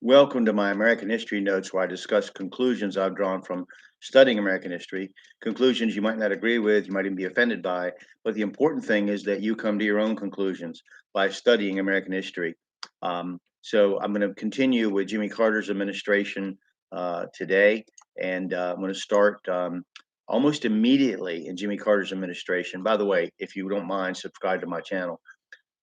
Welcome to my American History Notes, where I discuss conclusions I've drawn from studying American history. Conclusions you might not agree with, you might even be offended by, but the important thing is that you come to your own conclusions by studying American history. So I'm going to continue with Jimmy Carter's administration today, and I'm going to start almost immediately in Jimmy Carter's administration. By the way, if you don't mind, subscribe to my channel.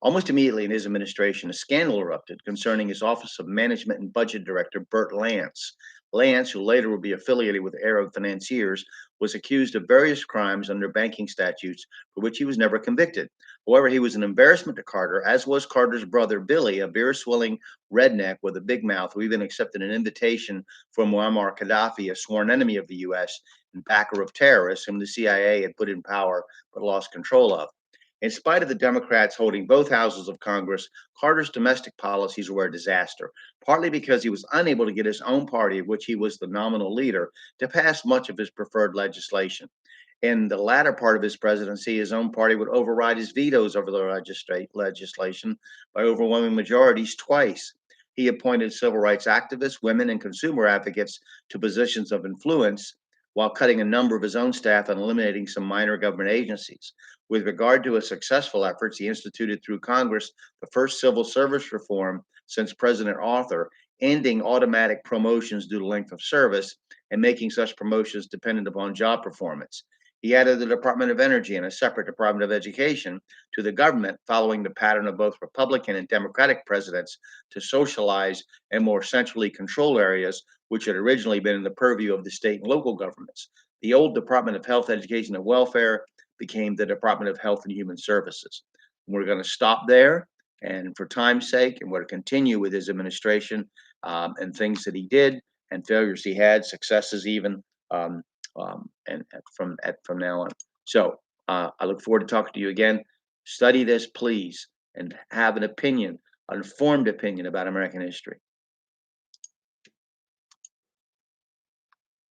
Almost immediately in his administration, a scandal erupted concerning his Office of Management and Budget Director, Burt Lance. Lance, who later would be affiliated with Arab financiers, was accused of various crimes under banking statutes for which he was never convicted. However, he was an embarrassment to Carter, as was Carter's brother Billy, a beer swilling redneck with a big mouth who even accepted an invitation from Muammar Gaddafi, a sworn enemy of the U.S. and backer of terrorists whom the CIA had put in power but lost control of. In spite of the Democrats holding both houses of Congress, Carter's domestic policies were a disaster, partly because he was unable to get his own party, of which he was the nominal leader, to pass much of his preferred legislation. In the latter part of his presidency, his own party would override his vetoes over the legislation by overwhelming majorities twice. He appointed civil rights activists, women, and consumer advocates to positions of influence while cutting a number of his own staff and eliminating some minor government agencies. With regard to his successful efforts, he instituted through Congress the first civil service reform since President Arthur, ending automatic promotions due to length of service and making such promotions dependent upon job performance. He added the Department of Energy and a separate Department of Education to the government, following the pattern of both Republican and Democratic presidents to socialize and more centrally control areas which had originally been in the purview of the state and local governments. The old Department of Health, Education, and Welfare became the Department of Health and Human Services. We're going to stop there. And for time's sake, and we're going to continue with his administration and things that he did and failures he had, successes even, from now on. So I look forward to talking to you again. Study this, please, and have an opinion, an informed opinion about American history.